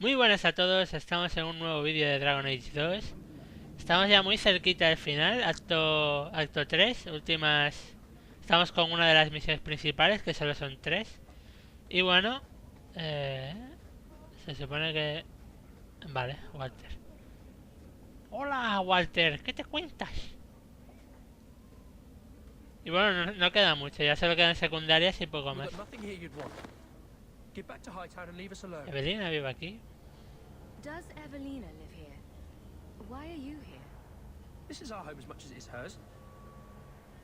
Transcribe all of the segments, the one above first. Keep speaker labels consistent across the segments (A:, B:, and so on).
A: Muy buenas a todos, estamos en un nuevo vídeo de Dragon Age 2. Estamos ya muy cerquita del final, acto 3, últimas... Estamos con una de las misiones principales, que solo son 3. Y bueno, se supone que... Vale, Walter. Hola, Walter, ¿qué te cuentas? Y bueno, no queda mucho, ya solo quedan secundarias y poco más. Evelina vive aquí.
B: Does Aveline live here? Why are you here?
C: This is our home as much as it is hers.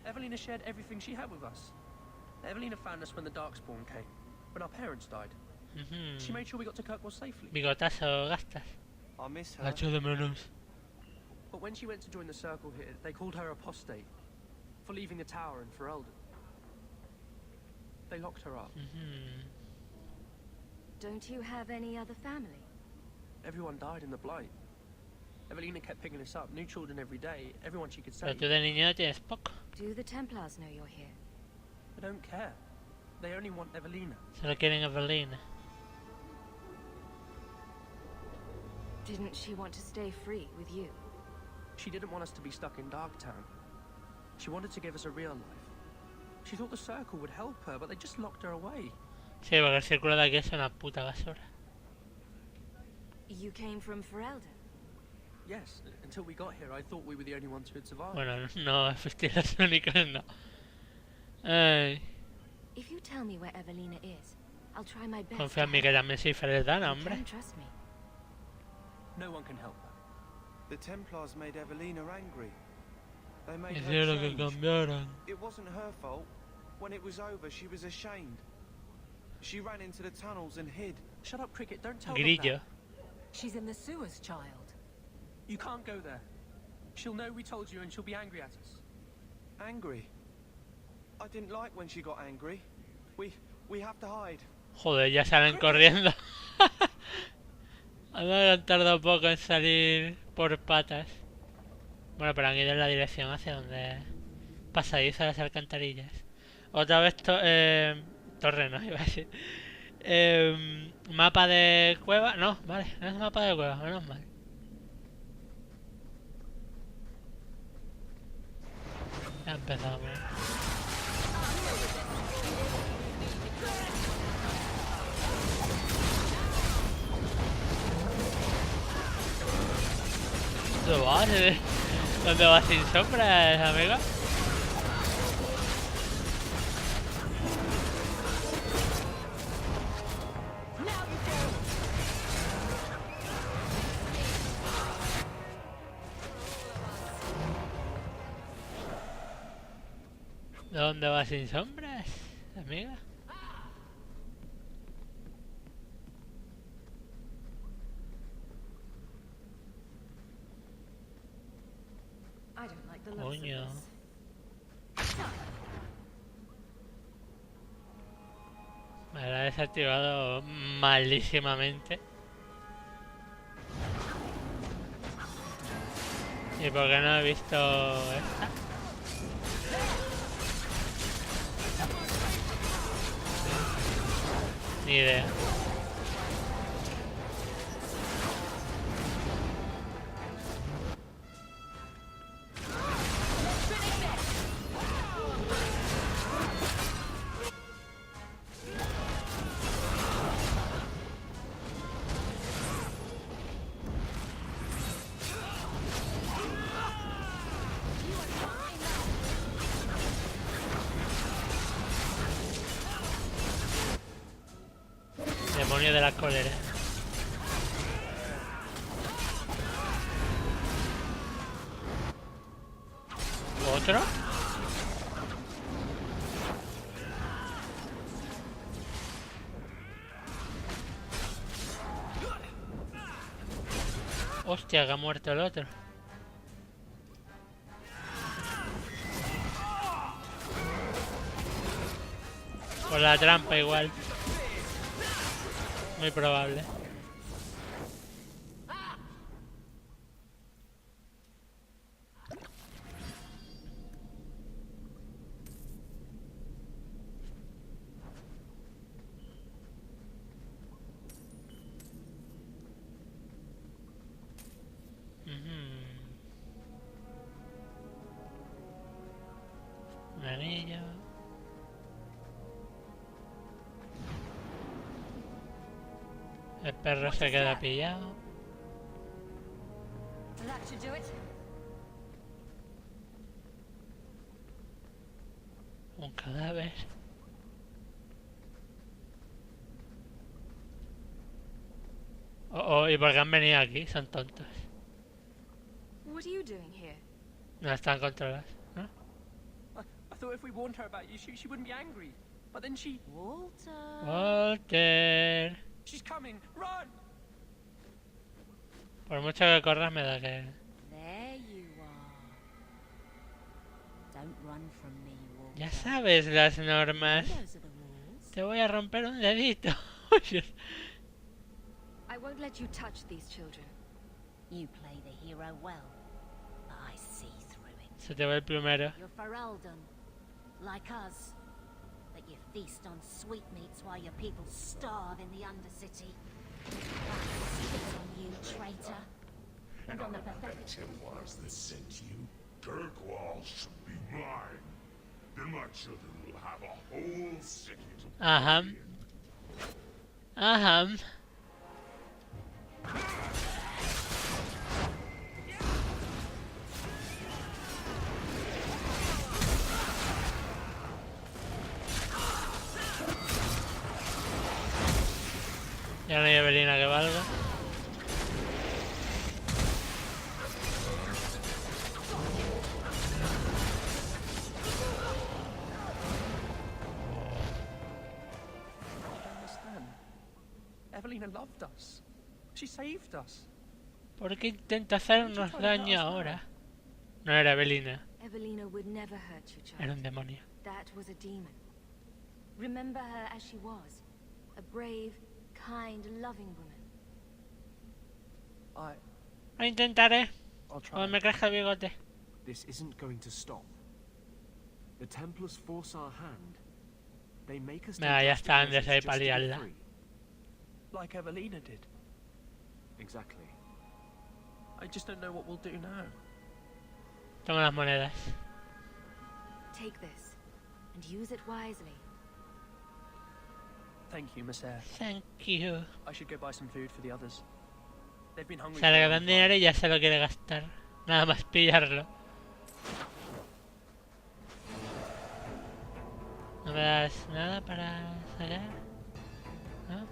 C: Evelina shared everything she had with us. Evelina found us when the Darkspawn came, when our parents died. She made sure we got to Kirkwall safely.
A: Bigotazo gastas.
D: I miss her.
A: La echo de menos.
C: But when she went to join the Circle here, they called her apostate for leaving the tower and for Eldon. They locked her up.
B: Don't you have any other family?
C: Everyone died in the Blight. Evelina kept picking us up, new children every day, everyone she could
A: Pero
C: save.
A: tú de niño no tienes poco.
B: Do the Templars know you're here?
C: They don't care. They only want Evelina.
A: Solo quieren Evelina.
B: Didn't she want to stay free with you?
C: She didn't want us to be stuck in Darktown. She wanted to give us a real life. She thought the Circle would help her, but they just locked her away.
A: Sí, porque el círculo de aquí es una puta basura.
B: You came from Ferelden?
C: Yes, until we got here, I thought we were the only ones who had survived.
A: Bueno, no, los únicos no. Ay,
B: If you tell me where Evelina is, I'll try my best.
A: confía en mí que también soy Feredana,
B: You
A: hombre.
B: can trust me.
C: No one can help her.
D: The Templars made Evelina angry. They made her
A: Hicieron que
D: change.
A: cambiaran.
D: It wasn't her fault. When it was over, she was ashamed. She ran into the tunnels and hid.
C: Shut up, Cricket, don't tell them
A: Grillo.
C: that.
E: She's in the sewers, child.
C: You can't go there. She'll know we told you and she'll be angry at us.
D: Angry? I didn't like when she got angry. We have to hide.
A: Joder, ya salen corriendo. Han tardado poco en salir por patas. Bueno, pero han ido en la dirección hacia donde... Pasadizo a las alcantarillas. Otra vez torre, no, iba a decir. Mapa de cueva. No, vale, no es mapa de cueva, menos mal. Ya empezamos. ¿Dónde vas? ¿Dónde vas sin sombras, amigo? ¿Dónde vas sin sombras, amiga?
B: I don't like the looks of
A: Coño.
B: this.
A: Me la he desactivado malísimamente. ¿Y por qué no he visto esta? Ni idea. Demonio de la cólera. ¿Otro? Hostia, que ha muerto el otro. Por la trampa igual. Muy probable. El perro
E: What
A: se
E: is
A: queda
E: that?
A: pillado.
E: That should do it.
A: Un cadáver. Oh, ¿y por qué han venido aquí? Son tontos.
B: What are you doing here?
A: No están controlados, ¿no?
C: I thought if we warned her about you, she wouldn't be angry. But then
E: Walter.
A: Walter.
C: she's coming. Run!
A: Por mucho que corras me da que...
E: There you are. Don't run from me, Walter.
A: Ya sabes las normas.
E: Those are the rules.
A: Te voy a romper un dedito.
B: I won't let you touch these children.
E: You play the hero well, but I see through it.
A: Se te va el plumero.
E: You're Ferelden, like us, but you feast on sweetmeats while your people starve in the Undercity. That spits on you, traitor. And on the pathetic...
F: It was that sent you. Kirkwall should be mine. Then my children will have a whole city to
A: Ajá. Ajá. Ya no hay Evelina que valga.
C: I don't understand. Evelina loved us. She saved us.
A: ¿Por qué intenta hacernos daño ahora? No era Evelina,
B: Evelina would never hurt you, child.
A: era un demonio.
B: That was a demon. Remember her as she was. A brave, kind, loving woman.
A: Lo intentaré.
D: I'll
A: O
D: try.
A: me crezca el bigote.
D: This isn't going to stop. The Templars force our hand. They make us
A: Venga,
D: take
A: ya
D: drastic
A: está, Andrés,
D: measures
A: ahí
D: just
A: para
D: to be
A: liarla.
D: free.
C: Like Evelina did.
D: Exactly.
C: I just don't know what we'll do now.
A: Toma las monedas.
B: Take this, and use it wisely.
C: Thank you, Miss Eyre.
A: Thank you.
C: I should go buy some food for the others. They've been hungry
A: Se le
C: for a
A: dan
C: long
A: dinero
C: time.
A: y ya se lo quiere gastar. Nada más pillarlo. ¿No me das nada para sacar? ¿No?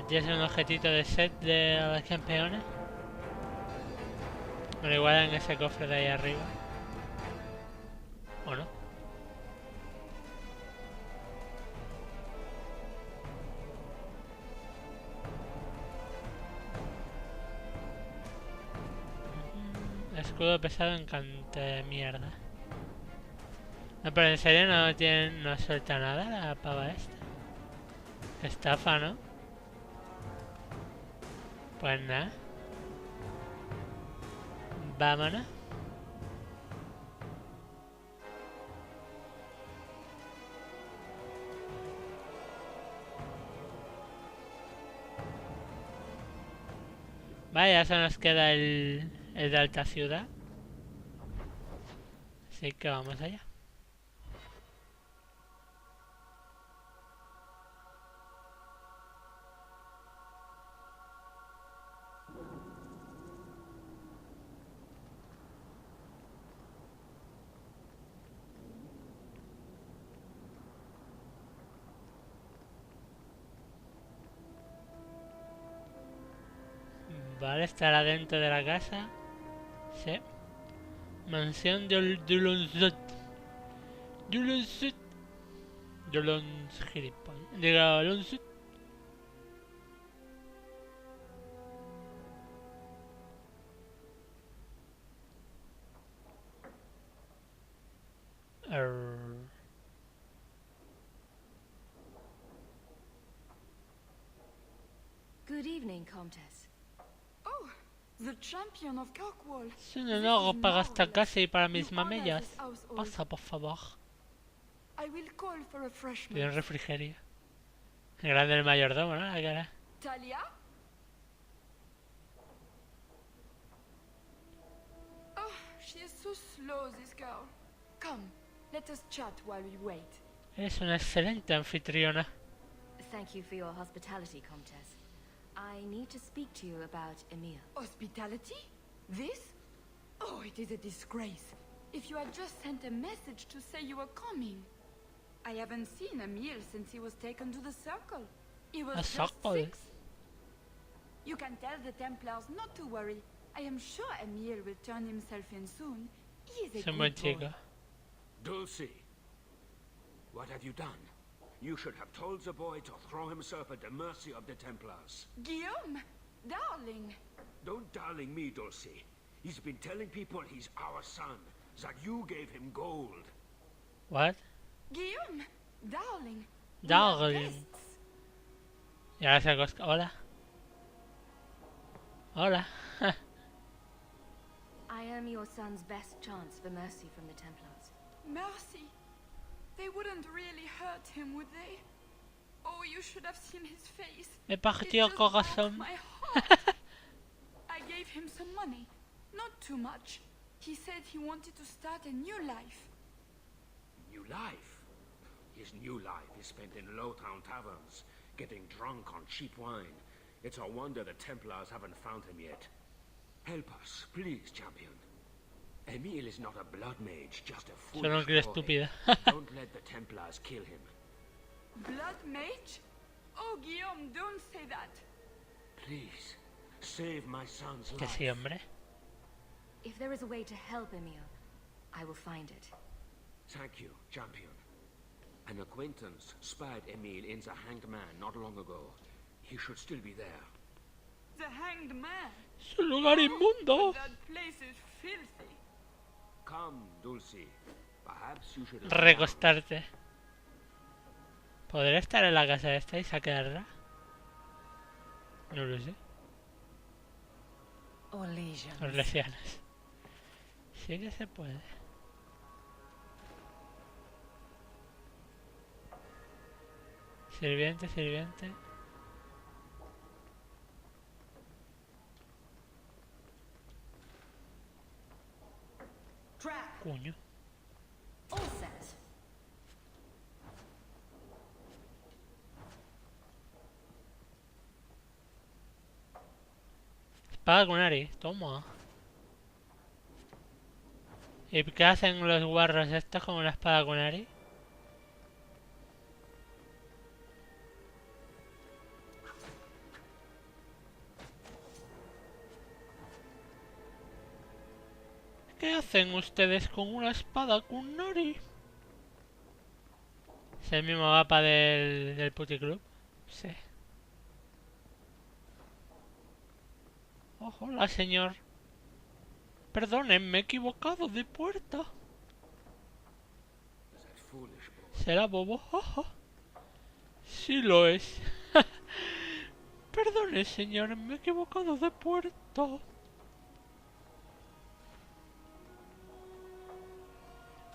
A: ¿Tienes un objetito de set de los campeones? Bueno, igual en ese cofre de ahí arriba. ¿O no? Escudo pesado encante de mierda. No, pero en serio no suelta nada la pava esta. Qué estafa, ¿no? Pues nada. Vámonos. Vaya, solo nos queda el de alta ciudad. Así que vamos allá. Vale, estará dentro de la casa. Sí. Mansión de Dulonzot. Dulonzot. Dulonz gilipollas. Diga, Dulonzot.
B: Good evening, Comtesse.
G: Oh, the champion of Kirkwall.
A: Es un honor para esta casa y para mis mamellas. Pasa, por favor.
G: I will call for
A: Pide un
G: refreshment.
A: refrigerio. Grande el mayordomo, ¿no? La cara.
G: Talia? Oh, she is so slow, this girl. Come, let us chat while we wait.
A: Eres una excelente anfitriona.
B: thank you for your hospitality, Comtesse. I need to speak to you about Emile.
G: Hospitality? This? Oh, it is a disgrace. If you had just sent a message to say you were coming. I haven't seen Emile since he was taken to the Circle. He was just
A: Circle?
G: 6. You can tell the Templars not to worry. I am sure Emile will turn himself in soon. He is a
A: Es un buen
G: good boy.
A: chico.
H: Dulcie, what have you done? You should have told the boy to throw himself at the mercy of the Templars.
G: Guillaume, darling.
H: Don't darling me, Dulcie. He's been telling people he's our son, that you gave him gold.
A: What?
G: Guillaume, darling. We are
A: Darling.
G: guests.
A: Y ahora se acosta. Hola. Hola.
B: I am your son's best chance for mercy from the Templars.
G: Mercy. They wouldn't really hurt him, would they? Oh, you should have seen his face.
A: Me
G: It
A: partió el
G: just broke
A: corazón.
G: my heart. I gave him some money. Not too much. He said he wanted to start a new life.
H: New life? His new life is spent in low-town taverns, getting drunk on cheap wine. It's a wonder the Templars haven't found him yet. Help us, please, champion. Emile is not a blood mage, just a foolish
A: Solo un crío
H: boy.
A: estúpido.
H: Don't let the Templars kill him.
G: Blood mage? Oh, Guillaume, don't say that.
H: Please, save my son's
A: Que
H: life.
A: sí, hombre.
B: If there is a way to help Emile, I will find it.
H: Thank you, champion. An acquaintance spied Emile in the Hanged Man not long ago. He should still be there.
G: The Hanged Man.
A: Es un lugar inmundo.
G: That place is filthy.
H: Come, Dulcie. Perhaps you should...
A: Recostarte. ¿Podré estar en la casa esta y saquearla? No lo sé. Los lesianos. Sí que se puede. Sirviente, sirviente. Cuño.
E: All set.
A: Espada con Ari, toma. ¿Y qué hacen los guarros estos con una espada con Ari? ¿Qué hacen ustedes con una espada con Ari? ¿Es el mismo mapa del puticlub? Sí. Oh, hola, señor. Perdonen, me he equivocado de puerta.
H: That foolish boy.
A: ¿Será bobo? Ojo. Sí lo es. Perdone, señor, me he equivocado de puerta.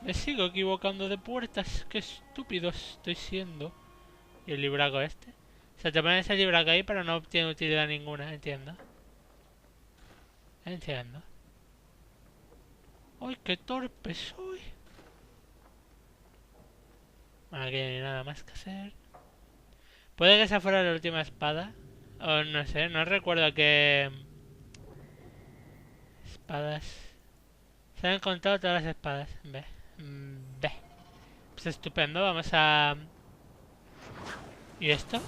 A: Me sigo equivocando de puertas. Qué estúpido estoy siendo. ¿Y el libraco este? O sea, te ponen ese libraco ahí, pero no tiene utilidad ninguna, entiendo. Entiendo. ¡Ay, qué torpe soy! Bueno, aquí no hay nada más que hacer. Puede que esa fuera la última espada. O no sé, no recuerdo qué... Espadas... Se han encontrado todas las espadas. Ve. Ve. Pues estupendo, vamos a... ¿Y esto?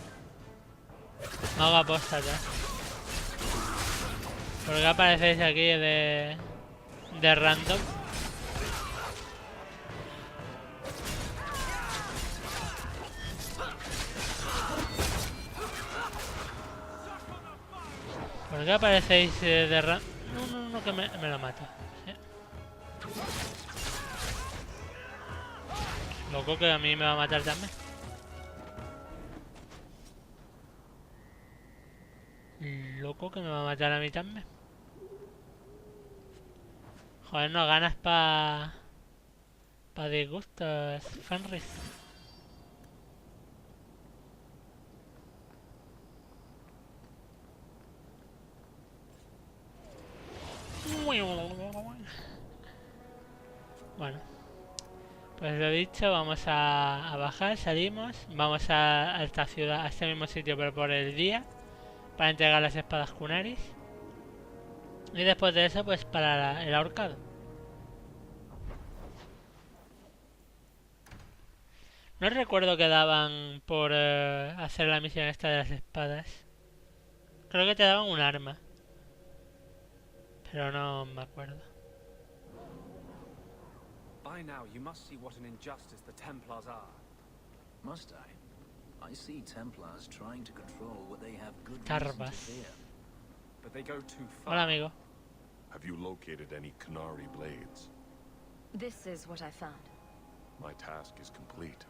A: No hago apóstata. ¿Por qué aparecéis aquí de random? ¿Por qué aparecéis de random? No, que me lo mato. ¿Sí? Loco que a mí me va a matar también. Loco que me va a matar a mí también. Joder, no ganas pa disgustos, Fenris. Bueno, Pues lo dicho, vamos a bajar, salimos, vamos a esta ciudad, a este mismo sitio pero por el día, para entregar las espadas Kunaris. Y después de eso, pues para el ahorcado. No recuerdo que daban por hacer la misión esta de las espadas. Creo que te daban un arma. Pero no me acuerdo.
D: By now, you must see what an injustice the Templars are.
I: Must I? I see Templars trying to control what they have good reason to
A: Tarbas.
I: fear.
D: But they go too far.
A: Hola, amigo.
F: Have you located any Canary blades?
B: This is what I found.
F: My task is complete.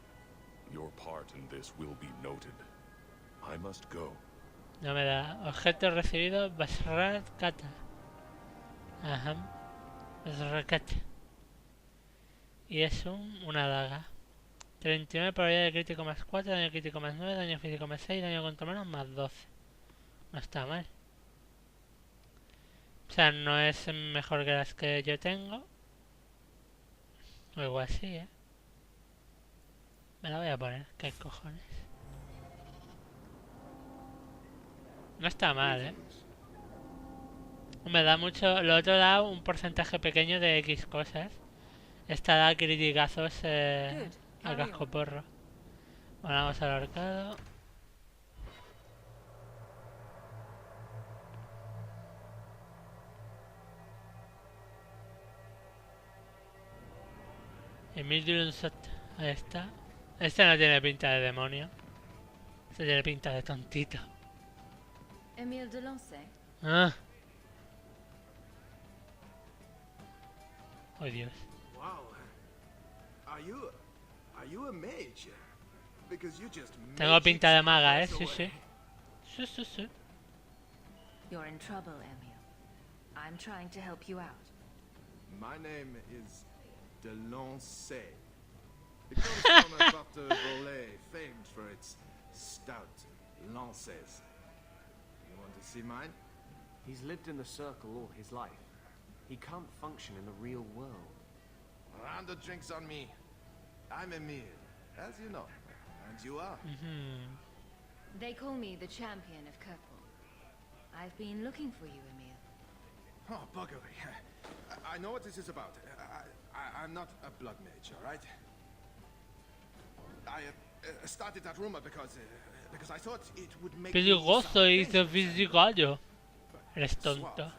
F: Your part in this will be noted. I must go.
A: No me da. Objeto recibido, Basrat Kata. Ajá. Basrat Kata. Y es una daga. 39 probabilidad de crítico más 4, daño crítico más 9, daño físico más 6, daño contra manos más 12. No está mal. O sea, no es mejor que las que yo tengo. O igual sí, ¿eh? Me la voy a poner, qué cojones. No está mal, ¿eh? Me da mucho... Lo otro da un porcentaje pequeño de X cosas. Esta da criticazos a casco porro. Bueno, vamos al ahorcado. Emil ahí está. Este no tiene pinta de demonio. Este tiene pinta de tontito.
B: Emile de Lancey.
A: Ah. Oh, Dios.
J: Wow. Are you a mage? Because you just
A: Tengo pinta de maga,
J: magic
A: sí,
J: away.
A: sí. Sí, sí, sí.
B: You're in trouble, Emile. I'm trying to help you out.
J: My name is de Lancey. It comes from a Porte Volet famed for its stout lances. You want to see mine?
D: He's lived in the circle all his life. He can't function in the real world.
J: Round the drinks on me. I'm Emile, as you know. And you are?
B: They call me the champion of Kirkwall. I've been looking for you, Emile.
J: Oh, buggery. I know what this is about. I'm not a blood mage, all right? I started that rumor because I thought it would make me
A: Peligroso y
J: sound
A: sofisticado.
J: But
A: Eres
J: suave.
A: tonto.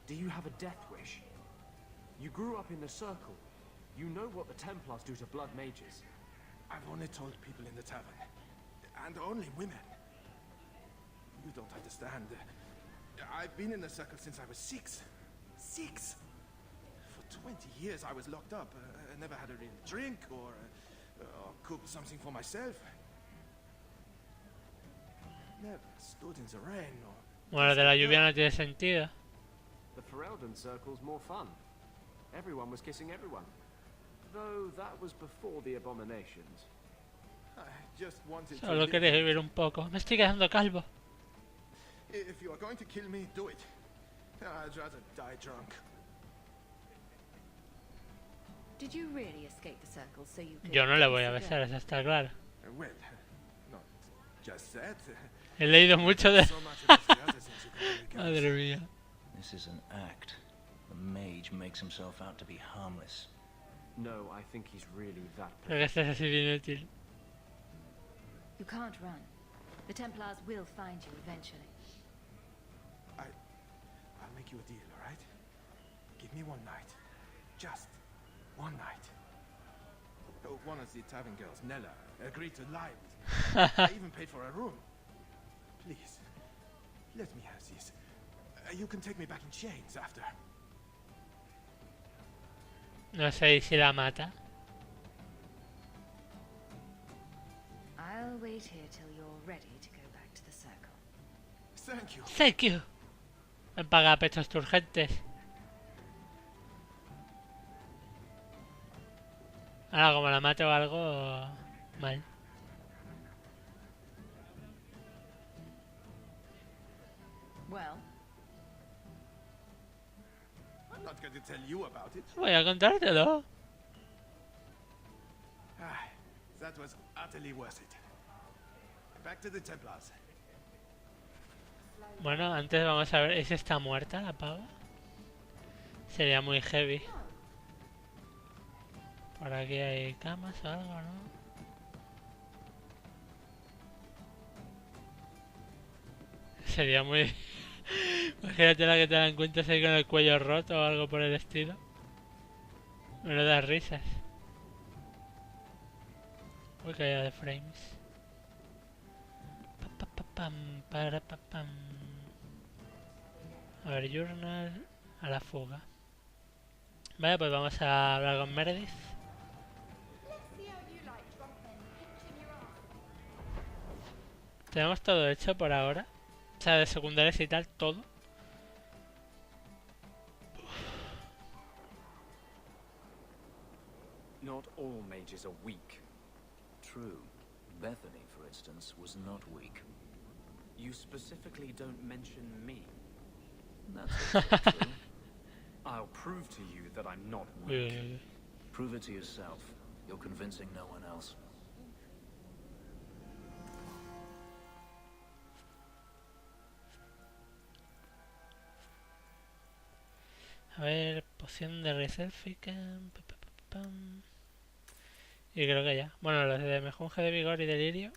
D: Do you have a death wish? You grew up in the circle. You know what the Templars do to blood mages.
J: I've only told people in the tavern, and only women. You don't understand. I've been in the circle since I was 6. 6. For 20 years I was locked up. I never had a real drink or cook something for myself. Never stood in the rain or...
A: Bueno, de la lluvia no tiene sentido.
D: The Ferelden circle's more fun. Everyone was kissing everyone. Though that was before the abominations.
J: I just wanted to
A: Solo
J: live.
A: queréis vivir un poco. Me estoy quedando calvo.
J: If you are going to kill me, do it. I'd rather die drunk.
B: Did you really escape the circle so you could...
A: Yo no le voy a
B: kiss
A: besar, eso está claro.
J: Well, not just that.
A: He leído mucho de...
J: So much of the other things you can do against.
A: Madre mía.
I: This is an act. The mage makes himself out to be harmless.
D: No, I think he's really that
A: Creo que estás así de inútil.
B: You can't run. The Templars will find you eventually.
J: I'll make you a deal, all right? Give me one night. Just one night. Oh, one of the tavern girls, Nella, agreed to lie with me. I even paid for a room. Please, let me have this. You can take me back in chains after.
A: No sé si la mata.
B: I'll wait here till you're ready to go back to the circle.
J: Thank you.
A: Thank you. Me paga pechos turgentes. Ahora como la mate o algo... mal.
B: Well,
J: I'm not going to tell you about it.
A: Voy a contártelo.
J: that was utterly worth it. Back to the Templars.
A: Bueno, antes vamos a ver, ¿es está muerta la pava? Sería muy heavy. Por aquí hay camas o algo, ¿no? Sería muy... Imagínate la que te la encuentras ahí con el cuello roto o algo por el estilo. Me da risas. Uy, caída de frames. Pam. A ver, journal a la fuga. Vale, pues vamos a hablar con Meredith. Tenemos todo hecho por ahora. O sea, de secundarias y tal, todo.
I: Not all mages are weak. True. Bethany, for instance, was not weak.
D: You specifically don't mention me.
I: That's also true.
D: I'll prove to you that I'm not
A: Uy,
D: weak.
A: uy, uy.
I: Prove it to yourself. You're convincing no one else.
A: A ver, poción de resélfica. Y creo que ya. Bueno, los de Mejor, de vigor y delirio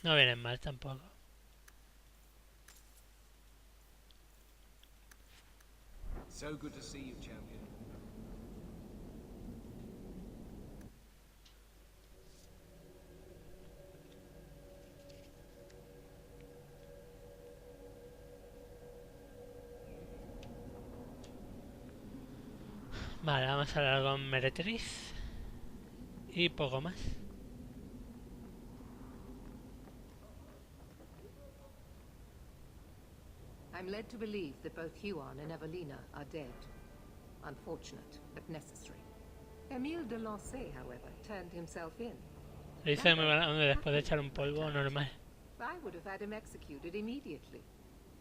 A: no vienen mal tampoco.
K: So good to see you, champion.
A: Vale, vamos a hablar con Meretriz. Y poco más.
L: I'm led to believe that both Huon and Evelina are dead. Unfortunate, but necessary. Emile de Lancey, however, turned himself in.
A: Le dice muy buena onda después de echar un polvo normal.
L: I would have had him executed immediately.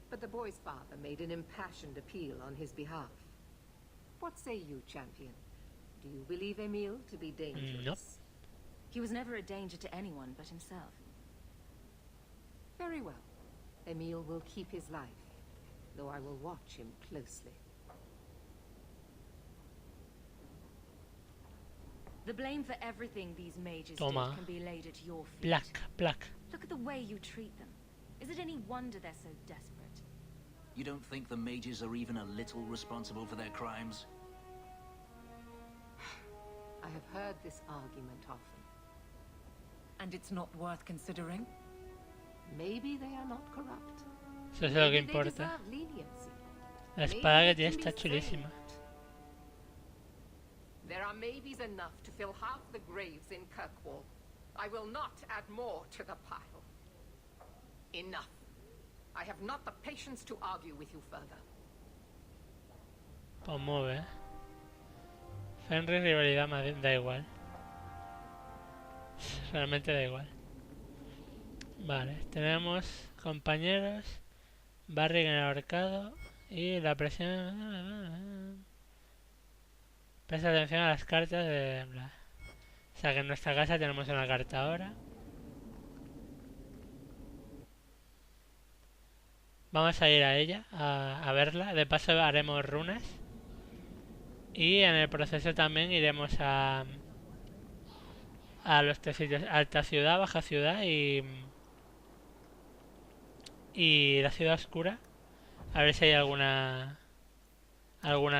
L: But the boy's father made an impassioned appeal on his behalf. What say you, champion? Do you believe Emile to be dangerous?
A: Nope.
B: He was never a danger to anyone but himself.
L: Very well. Emile will keep his life, though I will watch him closely.
B: The blame for everything these mages
A: Toma.
B: did can be laid at your feet.
A: Black.
B: Look at the way you treat them. Is it any wonder they're so desperate?
I: You don't think the mages are even a little responsible for their crimes?
L: I have heard this argument often.
G: And it's not worth considering?
L: Maybe they are not corrupt.
A: Eso es lo que
L: Maybe they
A: importa.
L: deserve leniency.
A: La espada que
L: Maybe
A: tiene
L: it can
A: está
L: be
A: chulísima.
L: saved. There are maybes enough to fill half the graves in Kirkwall. I will not add more to the pile. Enough. I have not the patience to argue with you further.
A: Pues mueve. Fenris, rivalidad, da igual. Realmente da igual. Vale, tenemos compañeros, Barrick en el ahorcado y la presión. Presta atención a las cartas de... bla. O sea que en nuestra casa tenemos una carta ahora. Vamos a ir a ella, a verla. De paso haremos runas. Y en el proceso también iremos a los tres sitios. Alta ciudad, baja ciudad y la ciudad oscura. A ver si hay alguna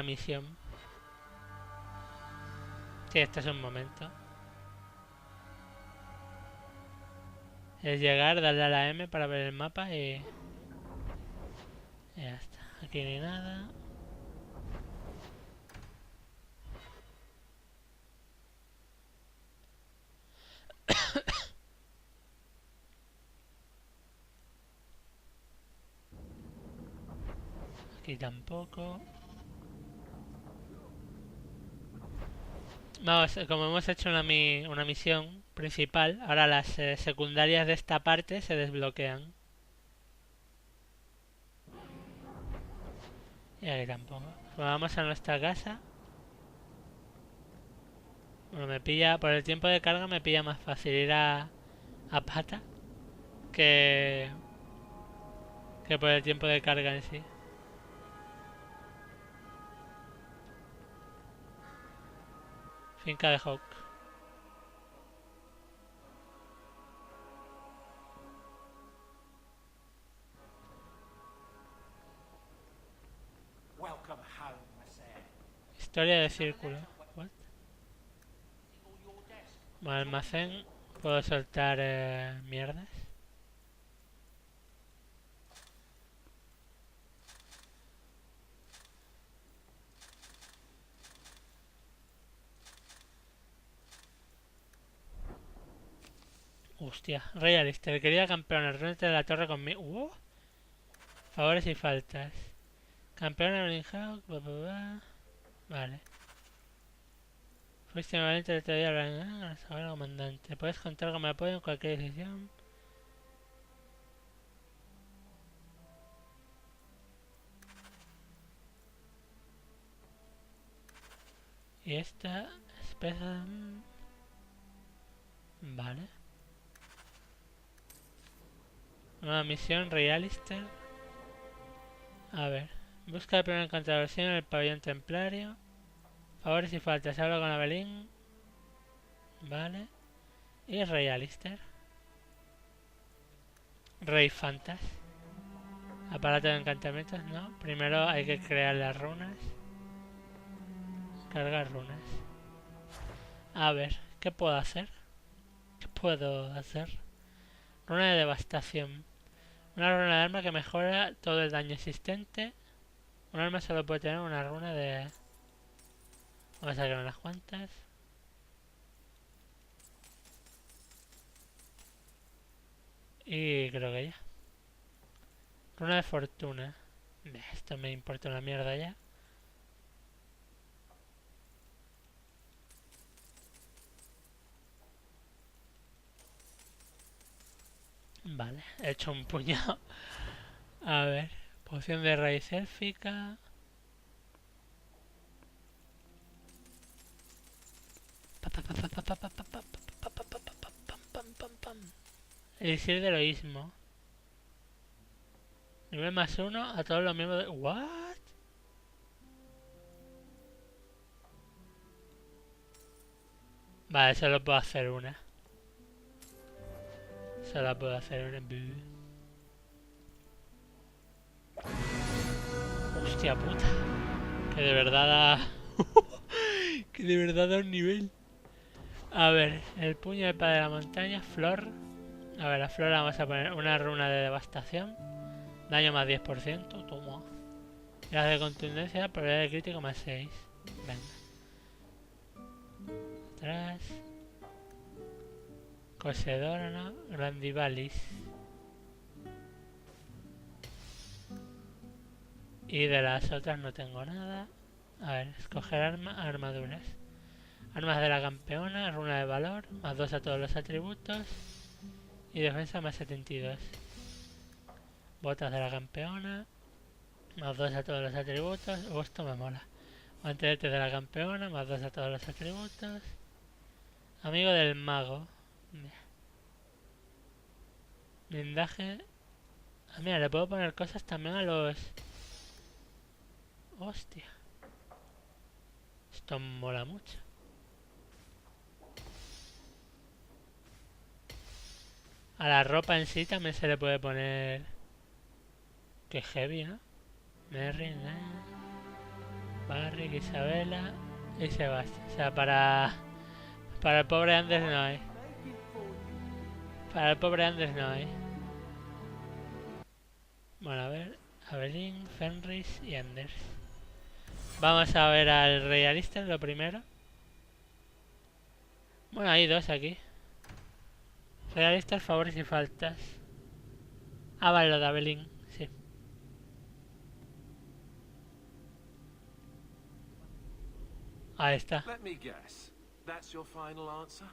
A: misión. Sí, este es un momento. Es llegar, darle a la M para ver el mapa y ya está. Aquí ni nada. Aquí tampoco. Vamos, como hemos hecho una misión principal, ahora las secundarias de esta parte se desbloquean. Y aquí tampoco. Pues vamos a nuestra casa. Bueno, me pilla... Por el tiempo de carga me pilla más fácil ir a pata que por el tiempo de carga en sí. Finca de Hawk. Historia de círculo. What? Bueno, almacén. Puedo soltar mierdas. Hostia, Rey Alistair, querida campeona, reúnete de la torre conmigo. Favores y faltas. Campeona Aveline, bla bla bla. Vale. Fuiste muy valiente el otro día al saber comandante. Puedes contar con mi apoyo en cualquier decisión. Y esta espesa. Vale. Nueva misión, Rey Alistair. A ver. Busca el primer contraversión en el pabellón templario. Favores y faltas. Habla con Aveline. Vale. Y Rey Alistair. Rey Fantas. Aparato de encantamientos, no. Primero hay que crear las runas. Cargar runas. A ver, ¿qué puedo hacer? ¿Qué puedo hacer? Runa de devastación. Una runa de arma que mejora todo el daño existente. Un arma solo puede tener una runa de... Vamos a sacar unas cuantas. Y creo que ya. Runa de fortuna. Esto me importa una mierda ya. Vale, he hecho un puñado. A ver, poción de raíz élfica. Elixir de heroísmo. Nivel +1 a todos los miembros de... ¿What? Vale, solo puedo hacer una. Solo puedo hacer una. Hostia puta. Que de verdad da... que de verdad da un nivel. A ver, el puño de espada de la montaña, flor. A ver, la flor vamos a poner una runa de devastación. Daño más 10%, toma. Gracia de contundencia, probabilidad de crítico más 6. Venga. Atrás. Cosedora, ¿no? Grandivalis. Y de las otras no tengo nada. A ver, escoger armaduras. Armas de la campeona, runa de valor, más 2 a todos los atributos. Y defensa más 72. Botas de la campeona, más 2 a todos los atributos. Esto me mola. Guanteletes de la campeona, más 2 a todos los atributos. Amigo del mago. Blindaje. Ah, mira, le puedo poner cosas también a los... Hostia. Esto mola mucho. A la ropa en sí también se le puede poner... Qué heavy, ¿no? Merry, Barry, Isabela y Sebastián. O sea, para el pobre Anders no hay. Para el pobre Anders no hay. Bueno, a ver. Aveline, Fenris y Anders. Vamos a ver al Rey Alistair lo primero. Bueno, hay dos aquí. Rey Alistair, favores y faltas. Ah, vale, lo de Aveline, sí. Ahí está.
D: Let me guess. That's your final answer?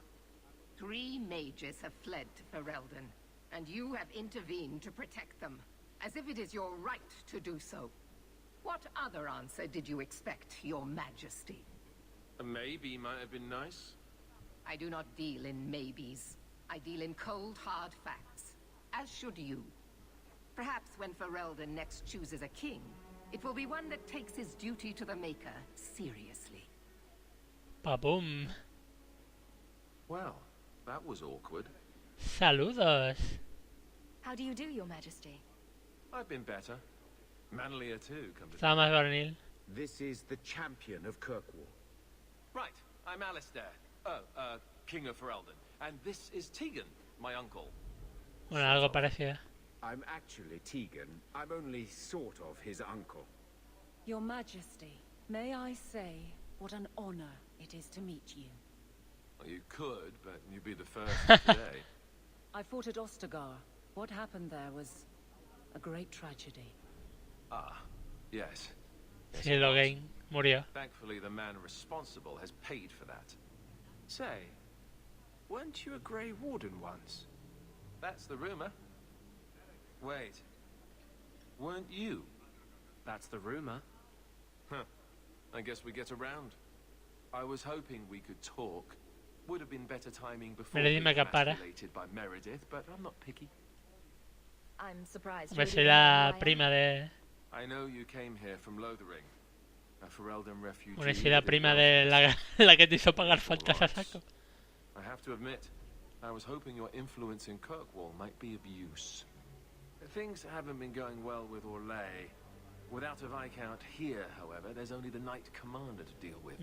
L: 3 mages have fled to Ferelden, and you have intervened to protect them, as if it is your right to do so. What other answer did you expect, your majesty?
D: A maybe might have been nice.
L: I do not deal in maybes. I deal in cold, hard facts. As should you. Perhaps when Ferelden next chooses a king, it will be one that takes his duty to the Maker seriously.
A: Paboom.
D: Well, that was awkward.
A: Saludos.
B: How do you do, Your Majesty?
D: I've been better. Manlier too, come to
A: Estaba más varonil.
H: This is the champion of Kirkwall.
C: Right, I'm Alistair. King of Ferelden. And this is Tegan, my uncle.
A: Bueno, algo parecido.
H: I'm actually Tegan. I'm only sort of his uncle.
M: Your Majesty, may I say what an honor it is to meet you.
C: Well, you could, but you'd be the first today.
M: I fought at Ostagar. What happened there was a great tragedy.
C: Ah, yes.
A: Sí, Logain murió.
C: Thankfully, the man responsible has paid for that. Say, weren't you a Grey Warden once? That's the rumor. Wait, weren't you?
D: That's the rumor.
C: Huh. I guess we get around. I was hoping we could talk. Would have been better timing before being
A: Meredith me acapara.
C: emasculated by Meredith, but I'm not picky.
B: I'm surprised.
A: Hombre,
B: you
A: soy
B: didn't know
A: la
B: who I am.
A: prima de...
C: I know you came here from Lothering, a Ferelden refugee.
A: Hombre, soy la
C: that did
A: prima
C: well
A: de
C: for
A: la que te hizo pagar
C: Equal
A: faltas a
C: rights.
A: saco.
C: I have to admit, I was hoping your influence in Kirkwall might be of use. Things haven't been going well with Orlais. Without a Viscount here, however, there's only the Knight Commander to deal with.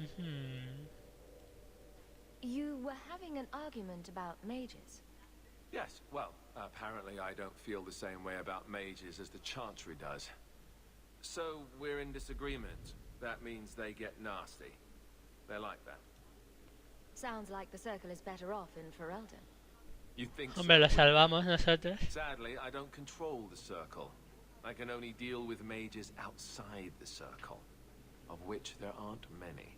B: You were having an argument about mages.
C: Yes, well, apparently I don't feel the same way about mages as the Chantry does. So, we're in disagreement. That means they get nasty. They're like that.
B: Sounds like the Circle is better off in Ferelden.
C: You think
A: Hombre,
C: so?
A: lo salvamos nosotros.
C: Sadly, I don't control the Circle. I can only deal with mages outside the Circle, of which there aren't many.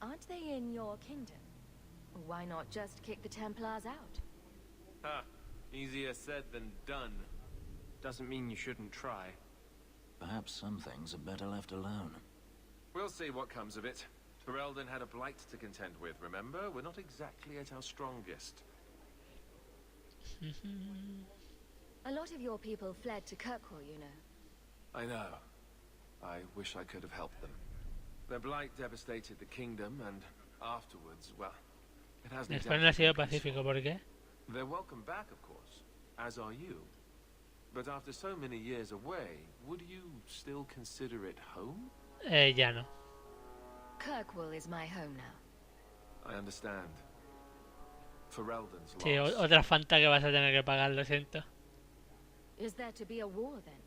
B: Aren't they in your kingdom? Why not just kick the Templars out?
C: Ha! Easier said than done.
D: Doesn't mean you shouldn't try.
I: Perhaps some things are better left alone.
C: We'll see what comes of it. Ferelden had a blight to contend with, remember? We're not exactly at our strongest.
B: A lot of your people fled to Kirkwall, you know.
C: I know. I wish I could have helped them. Their blight devastated the kingdom, and afterwards, well, it hasn't
A: Después no ha sido
C: exactly been
A: pacífico, ¿por qué?
C: They're welcome back, of course, as are you. But after so many years away, would you still consider it home?
A: Ya no.
B: Kirkwall is my home now.
C: I understand. Ferelden's
A: Sí,
C: lost.
A: otra fanta que vas a tener que pagar, lo siento.
B: Is there to be a war then?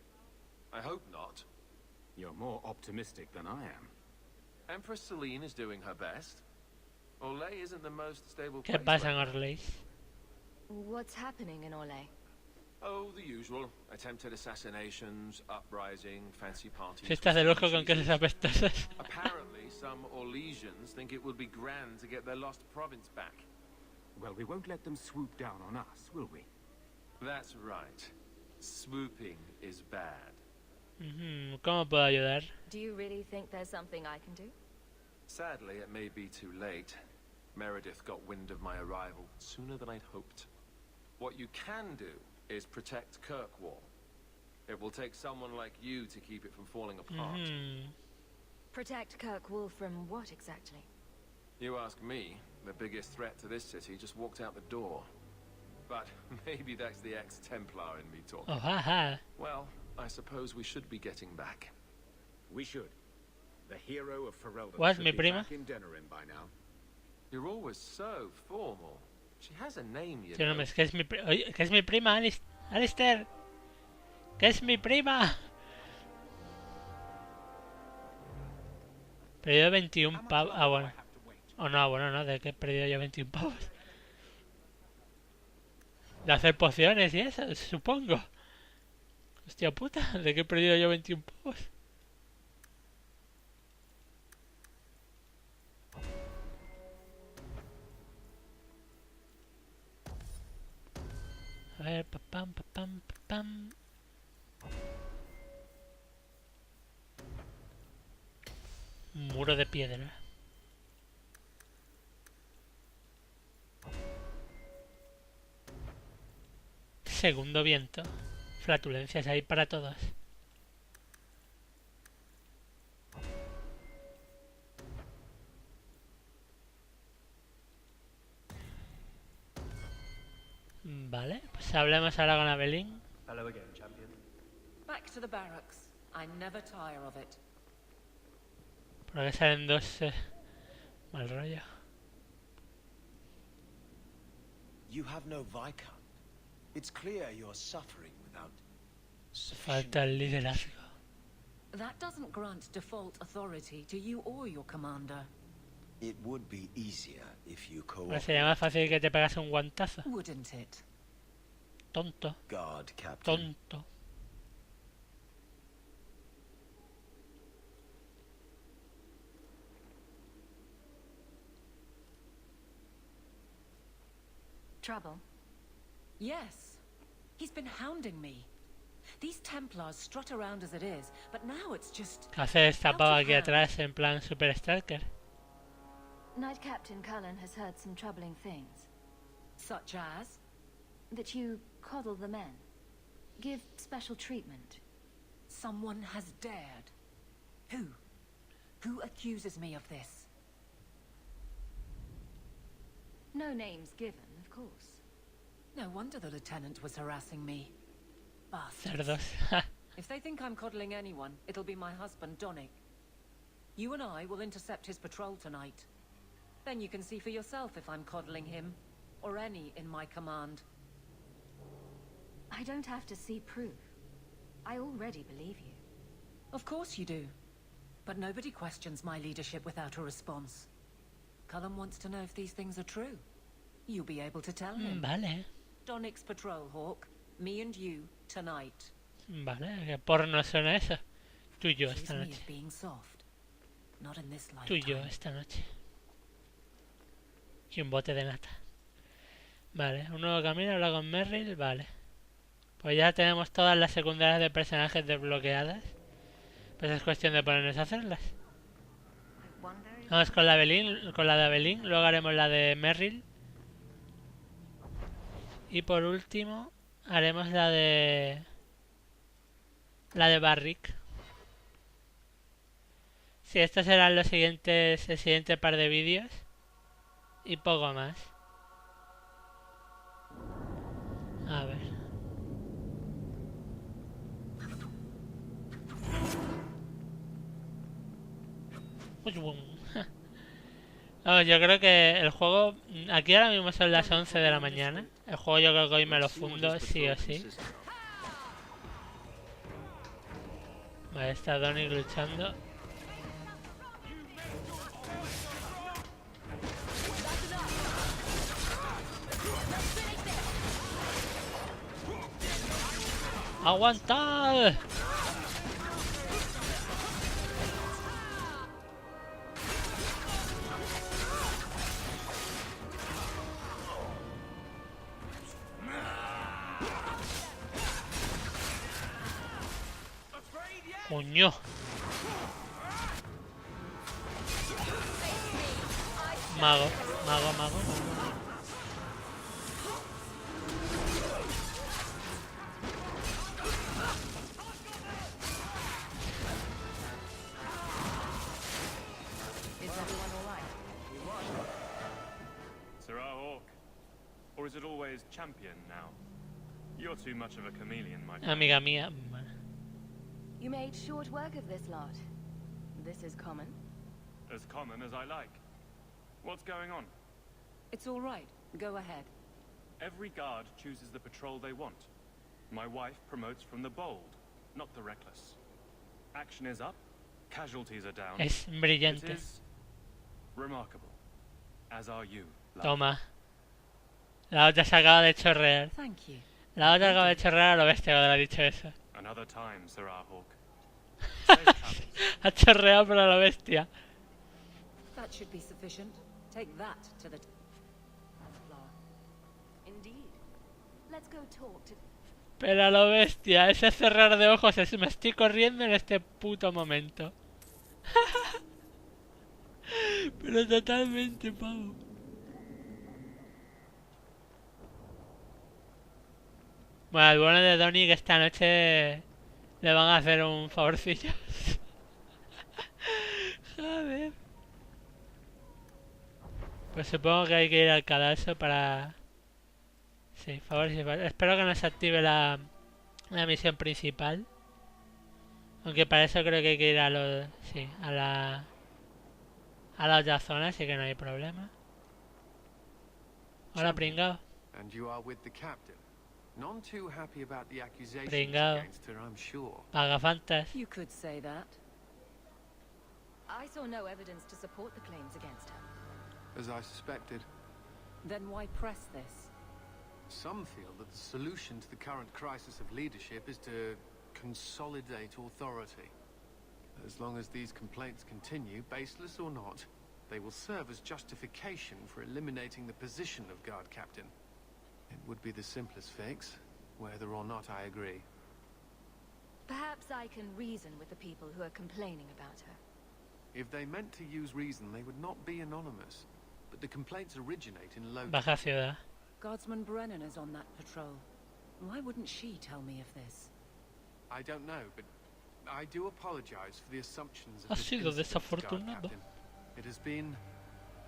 C: I hope not.
H: You're more optimistic than I am.
C: Empress Celine is doing her best. Orlais isn't the most stable
A: ¿Qué
C: place
A: pasa en
C: right now.
A: Orlais?
B: What's happening in Orlais?
C: Oh, the usual. Attempted assassinations, uprising, fancy parties.
A: Si estás de lujo con quesos apestosos.
C: Apparently, some Orlesians think it would be grand to get their lost province back.
H: Well, we won't let them swoop down on us, will we?
C: That's right. Swooping is bad.
A: ¿Cómo puedo ayudar?
B: Do you really think there's something I can do?
C: Sadly, it may be too late. Meredith got wind of my arrival sooner than I'd hoped. What you can do is protect Kirkwall. It will take someone like you to keep it from falling apart.
B: Protect Kirkwall from what exactly?
C: You ask me, the biggest threat to this city just walked out the door. But maybe that's the ex-Templar in me talking.
A: Oh, jaja.
C: Well, I suppose we should be getting back.
H: We should. The hero of Ferelden
A: What,
H: should
A: mi
H: be
A: prima?
H: back in Denerim by now.
C: You're always so formal. She has a name, you
A: Tío, no,
C: know.
A: es que es mi, oye, que es mi prima, Alistair. Que es mi prima. Perdido 21 pavos. Ah, bueno. Oh, no, bueno, no, de que he perdido yo 21 pavos. De hacer pociones y eso, supongo. Hostia puta, de que he perdido yo 21 pavos. A ver, papam, papam, papam. Muro de piedra. Segundo viento. Flatulencias ahí para todos. Vale, pues hablemos ahora con Aveline.
K: Hello again, champion.
M: Back to the barracks. I never tire of it.
A: Por que salen dos... mal rollo.
N: You have no Viscount. It's clear you're suffering without
A: Falta el liderazgo.
M: That doesn't grant default authority to you or your commander.
N: It would be easier if you
A: Pues sería más fácil que te pegase un guantazo.
M: Wouldn't it?
A: Tonto.
N: Guard, Captain.
A: Tonto.
B: Trouble?
M: Yes. He's been hounding me. These Templars strut around as it is, but now it's just...
A: ¿Qué hace esta pava aquí atrás en plan Super Stalker?
B: Knight Captain Cullen has heard some troubling things.
M: Such as?
B: That you coddle the men. Give special treatment.
M: Someone has dared. Who? Who accuses me of this?
B: No names given, of course.
M: No wonder the lieutenant was harassing me. Bastards.
A: Cerdos.
M: If they think I'm coddling anyone, it'll be my husband, Donnick. You and I will intercept his patrol tonight. Then you can see for yourself if I'm coddling him, or any in my command.
B: I don't have to see proof. I already believe you.
M: Of course you do. But nobody questions my leadership without a response. Cullen wants to know if these things are true. You'll be able to tell him.
A: Vale.
M: Donnick's patrol, Hawk. Me and you, tonight.
A: Vale, ¿qué porno suena eso? Tú y yo esta
M: Accuse me
A: noche.
M: of being soft. Not in this
A: Tú y yo
M: lifetime.
A: esta noche. Y un bote de nata. Vale, un nuevo camino, habla con Merrill, vale. Pues ya tenemos todas las secundarias de personajes desbloqueadas. Pues es cuestión de ponernos a hacerlas. Vamos con la de Aveline, luego haremos la de Merrill. Y por último haremos la de Barrick. Sí, estos serán los siguientes, el siguiente par de vídeos. Y poco más. A ver. Vamos, yo creo que el juego... Aquí ahora mismo son las 11 de la mañana. El juego yo creo que hoy me lo fundo sí o sí. Vale, está Donnick luchando. ¡Aguantad! ¡Coño! Mago.
O: Or is it always champion now? You're too much of a chameleon, my friend.
A: Amiga mía.
B: You made short work of this lot. This is common.
O: As common as I like. What's going on?
M: It's all right. Go ahead.
O: Every guard chooses the patrol they want. My wife promotes from the bold, not the reckless. Action is up, casualties are down.
A: Es brillante.
O: It is remarkable. As are you.
A: Toma. La otra se acaba de chorrear.
M: Thank you.
A: La otra acaba de chorrear a lo bestia cuando le ha dicho eso.
O: Another time, Sir Hawk.
A: Ha chorreado pero a lo bestia.
M: That should be sufficient. Take that to the...
B: Indeed. Let's go talk to...
A: Pero a lo bestia, ese cerrar de ojos es me estoy corriendo en este puto momento. Pero totalmente, pavo. Bueno, al bueno de Donnie que esta noche le van a hacer un favorcillo. Joder. Pues supongo que hay que ir al cadastro para... Sí, favorcillo. Espero que no se active la misión principal. Aunque para eso creo que hay que ir a los... Sí, a la otra zona, así que no hay problema. Hola, pringao.
C: And you are with the captain. None too happy about the accusations
A: Pringao.
C: against her, I'm sure.
A: Pagafantas.
M: You could say that.
B: I saw no evidence to support the claims against her.
C: As I suspected.
M: Then why press this?
C: Some feel that the solution to the current crisis of leadership is to consolidate authority. As long as these complaints continue, baseless or not, they will serve as justification for eliminating the position of guard captain. It would be the simplest fix, whether or not I agree.
B: Perhaps I can reason with the people who are complaining about her.
C: If they meant to use reason, they would not be anonymous. But the complaints originate in low...
A: Baja ciudad.
M: Guardsman Brennan is on that patrol. Why wouldn't she tell me of this?
C: I don't know, but I do apologize for the assumptions of
A: Ha
C: this
A: sido
C: incident, guard
A: desafortunado.
C: captain. It has been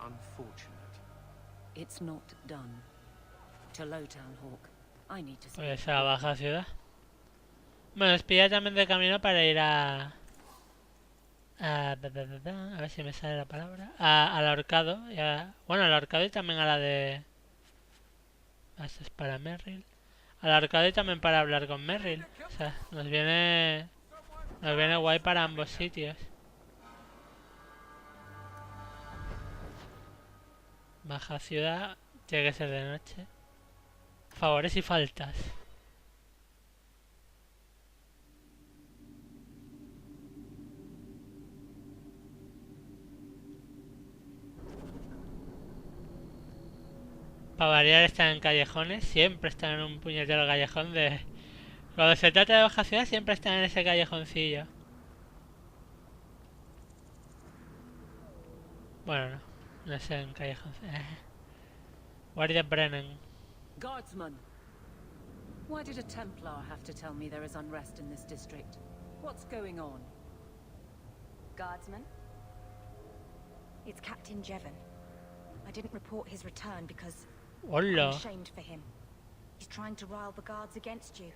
C: unfortunate.
M: It's not done. To Lowtown, Hawk. I need to see.
A: Pues a baja ciudad. Bueno, os pilla también de camino para ir a ver si me sale la palabra. Al ahorcado. Bueno, al ahorcado y también a la de... Esto es para Merrill. Al ahorcado y también para hablar con Merrill. O sea, nos viene guay para ambos sitios. Baja ciudad. Tiene que ser de noche. Favores y faltas. Para variar están en callejones. Siempre están en un puñetero callejón de... Cuando se trata de baja ciudad siempre están en ese callejoncillo. Bueno, no. No sé, en callejón... Guardia Brennan.
M: Guardsman! Why did a Templar have to tell me there is unrest in this district? What's going on?
B: Guardsman? It's Captain Jevon. I didn't report his return because
A: Hola.
B: I'm ashamed for him. He's trying to rile the guards against you.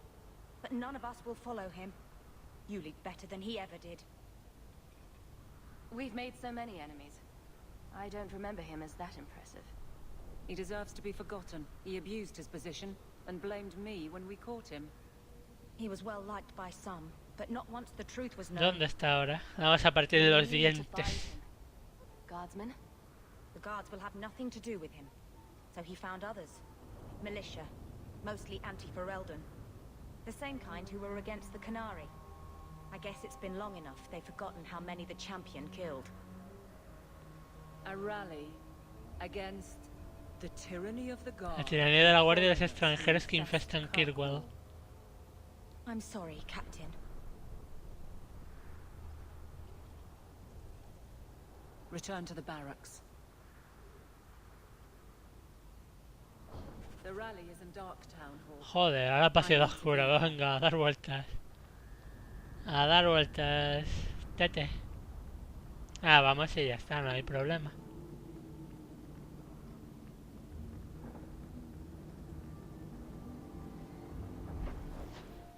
B: But none of us will follow him. You lead better than he ever did. We've made so many enemies. I don't remember him as that impressive.
M: He deserves to be forgotten. He abused his position and blamed me when we caught him.
B: He was well liked by some, but not once the truth was known.
A: ¿Dónde está ahora? Vamos a partir de los
B: We need to find
A: dientes.
B: him. Guardsman? The guards will have nothing to do with him. So he found others. Militia. Mostly anti-Ferelden. The same kind who were against the Canary. I guess it's been long enough they've forgotten how many the champion killed.
M: A rally against the tyranny of the
A: La
M: guard.
A: tiranía de la guardia de los extranjeros que infestan Kirkwall.
B: I'm sorry, Captain.
M: Return to the barracks. The rally is in Darktown Hall.
A: Joder, ahora para Ciudad Oscura. Venga, a dar vueltas. A dar vueltas. Tete. Ah, vamos y ya está, no hay problema.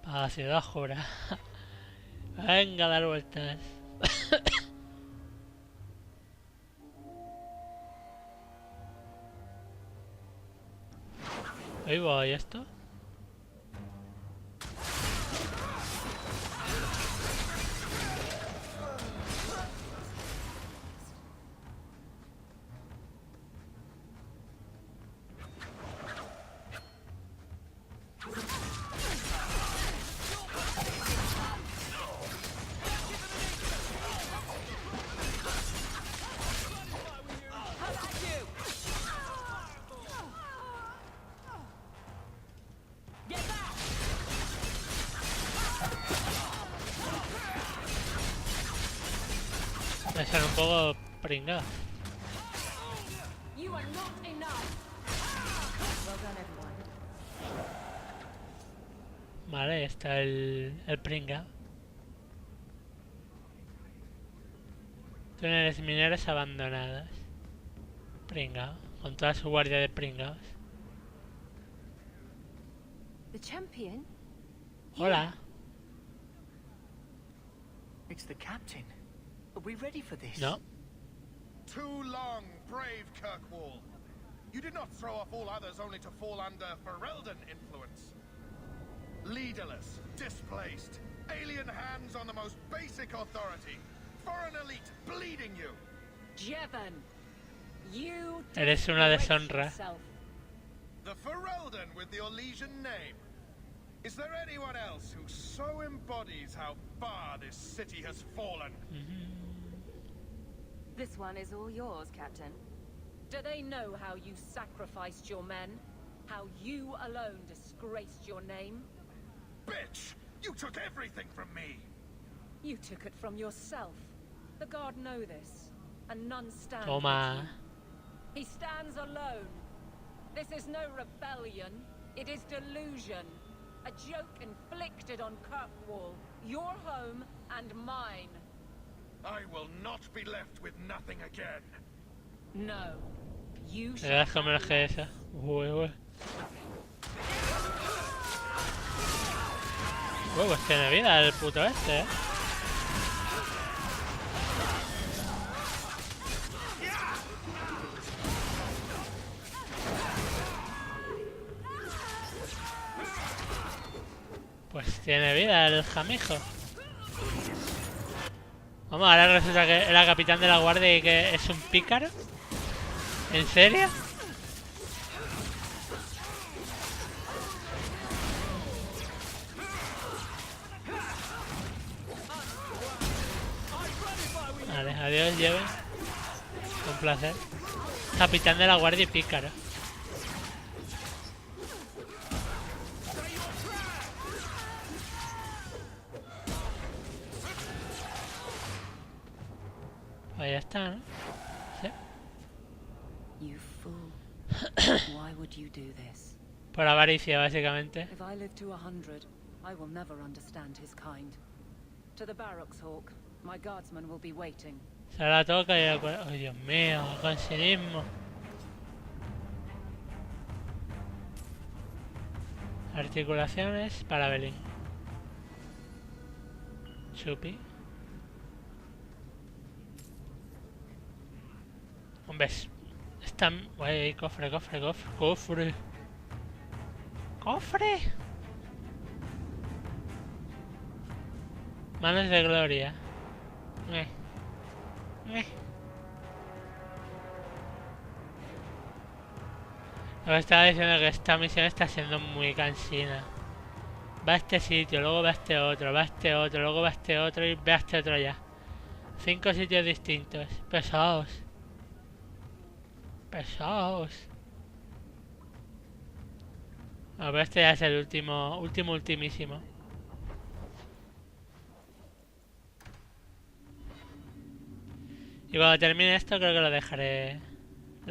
A: Para Ciudad Oscura. Venga, a dar vueltas. Ahí voy, ¿esto? Son un poco pringados.
B: You are not enough. Well done, everyone.
A: Vale, ahí está el pringao. Túneles mineros abandonados. Pringao, con toda su guardia de pringaos.
B: The champion?
A: Hola.
P: It's the captain. Are we ready for this?
A: No.
J: Too long, brave Kirkwall. You did not throw off all others only to fall under Ferelden influence. Leaderless, displaced, alien hands on the most basic authority, foreign elite bleeding you.
M: Jevon, you
A: Eres una
M: disgrace
A: deshonra.
M: yourself.
J: The Ferelden with the Orlesian name. Is there anyone else who so embodies how far this city has fallen?
B: This one is all yours, Captain.
M: Do they know how you sacrificed your men? How you alone disgraced your name?
J: Bitch! You took everything from me!
M: You took it from yourself. The Guard know this, and none stand
A: Toma.
M: with you. He stands alone. This is no rebellion. It is delusion. A joke inflicted on Kirkwall, your home and mine.
J: I will not be left with nothing again.
M: No. You
A: Le das comer esa. Pues tiene vida el puto este, ¿eh? Pues tiene vida el jamijo. Vamos, ahora resulta que era capitán de la guardia y que es un pícaro. ¿En serio? Vale, adiós, lleve. Un placer. Capitán de la guardia y pícaro. Pues ya está, ¿no? Sí.
M: You fool. Why would you do this?
A: Por avaricia, básicamente.
M: If I live to 100, I will never understand his kind. To the barracks, Hawk. My guardsmen will be waiting.
A: Se la toca y... ¡Oh, Dios mío! Con cinismo. Articulaciones para Aveline. Chupi. Hombre, están... Uy, cofre. ¡Cofre! Manos de gloria. Lo que estaba diciendo que esta misión está siendo muy cansina. Va a este sitio, luego va a este otro, va a este otro, luego va a este otro y va a este otro ya. 5 sitios distintos. Pesados. A ver, este ya es el ultimísimo. Y cuando termine esto creo que lo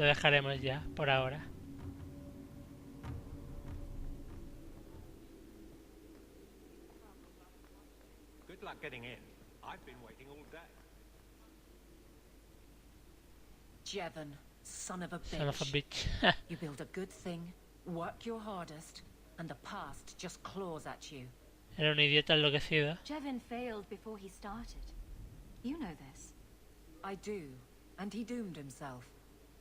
A: dejaremos ya, por ahora.
H: Good luck getting in. I've been waiting all day.
M: Jevon, son of a bitch.
A: Son of a bitch.
M: You build a good thing, work your hardest, and the past just claws at you.
A: Era un idiota enloquecido.
B: Jevon failed before he started. You know this.
M: I do, and he doomed himself.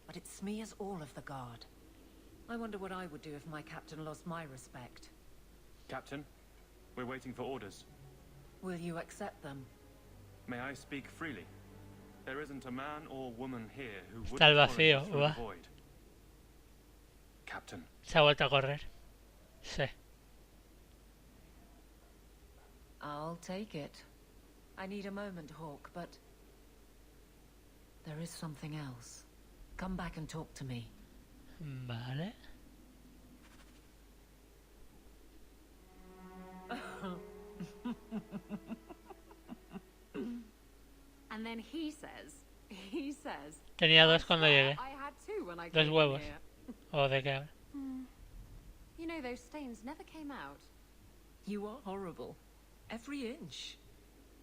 M: But it smears all of the Guard. I wonder what I would do if my captain lost my respect.
O: Captain, we're waiting for orders.
M: Will you accept them?
O: May I speak freely? There isn't a man or woman here who would
A: Está el
O: follow
A: vacío,
O: you through the
A: va.
O: void. Captain.
A: Se ha vuelto a correr. Sí.
M: I'll take it. I need a moment, Hawk, but... there is something else. Come back and talk to me.
A: Vale.
Q: And then he says,
A: Tenía dos cuando llegué.
Q: I had two when I
A: Dos
Q: came
A: huevos.
Q: here.
A: ¿O de qué habla?
Q: You know, those stains never came out.
M: You are horrible. Every inch.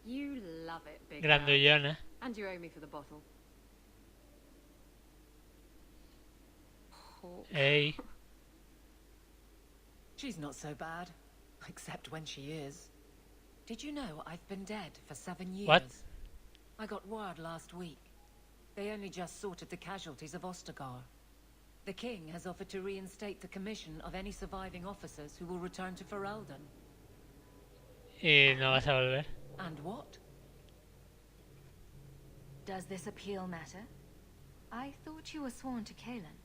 Q: You love it, big
A: Grandullona.
Q: And you owe me for the bottle.
A: Hey.
M: She's not so bad. Except when she is. Did you know I've been dead for 7 years?
A: What?
M: I got word last week. They only just sorted the casualties of Ostagar. The king has offered to reinstate the commission of any surviving officers who will return to Ferelden.
A: Y no vas a volver.
M: And what?
B: Does this appeal matter? I thought you were sworn to Kalen.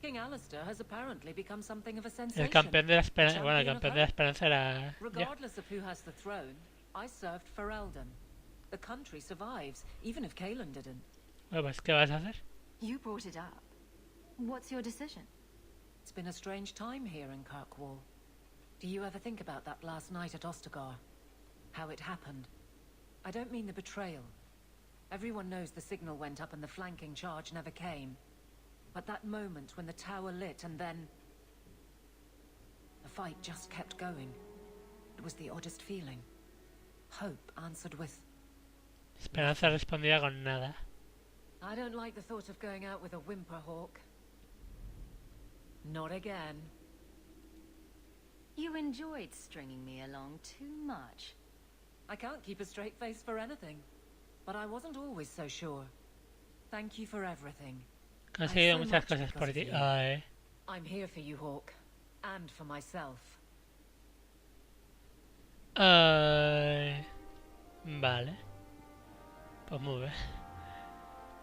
M: King Alistair has apparently become something of a sensation.
A: El campeón de la esperanza. Bueno, el campeón de la esperanza era.
M: Regardless of who has the throne, I served Ferelden. The country survives, even if Kalen didn't.
A: Bueno, pues, ¿qué vas a hacer?
B: You brought it up. What's your decision?
M: It's been a strange time here in Kirkwall. Do you ever think about that last night at Ostagar? How it happened? I don't mean the betrayal. Everyone knows the signal went up and the flanking charge never came. But that moment when the tower lit and then... the fight just kept going. It was the oddest feeling. Hope answered with...
A: Esperanza respondía con nada.
M: I don't like the thought of going out with a whimper, Hawk. Not again.
B: You enjoyed stringing me along too much.
M: I can't keep a straight face for anything. But I wasn't always so sure. Thank you for everything.
A: Conseguido muchas cosas por ti. Ay.
M: I'm here for you, Hawk. And for myself.
A: Ay. Vale. Pues muy bien.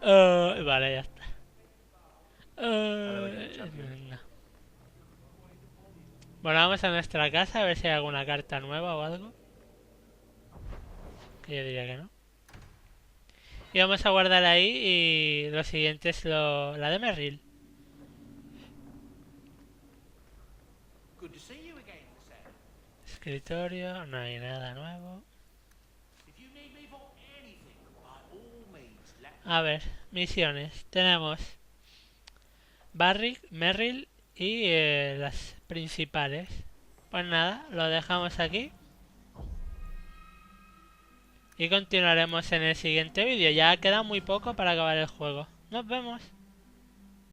A: Vale, ya está. No. Bueno, vamos a nuestra casa a ver si hay alguna carta nueva o algo. Que yo diría que no. Y vamos a guardar ahí y lo siguiente es la de Merrill. Escritorio, no hay nada nuevo. A ver, misiones. Tenemos Barrick, Merrill y las principales. Pues nada, lo dejamos aquí. Y continuaremos en el siguiente vídeo. Ya queda muy poco para acabar el juego. Nos vemos.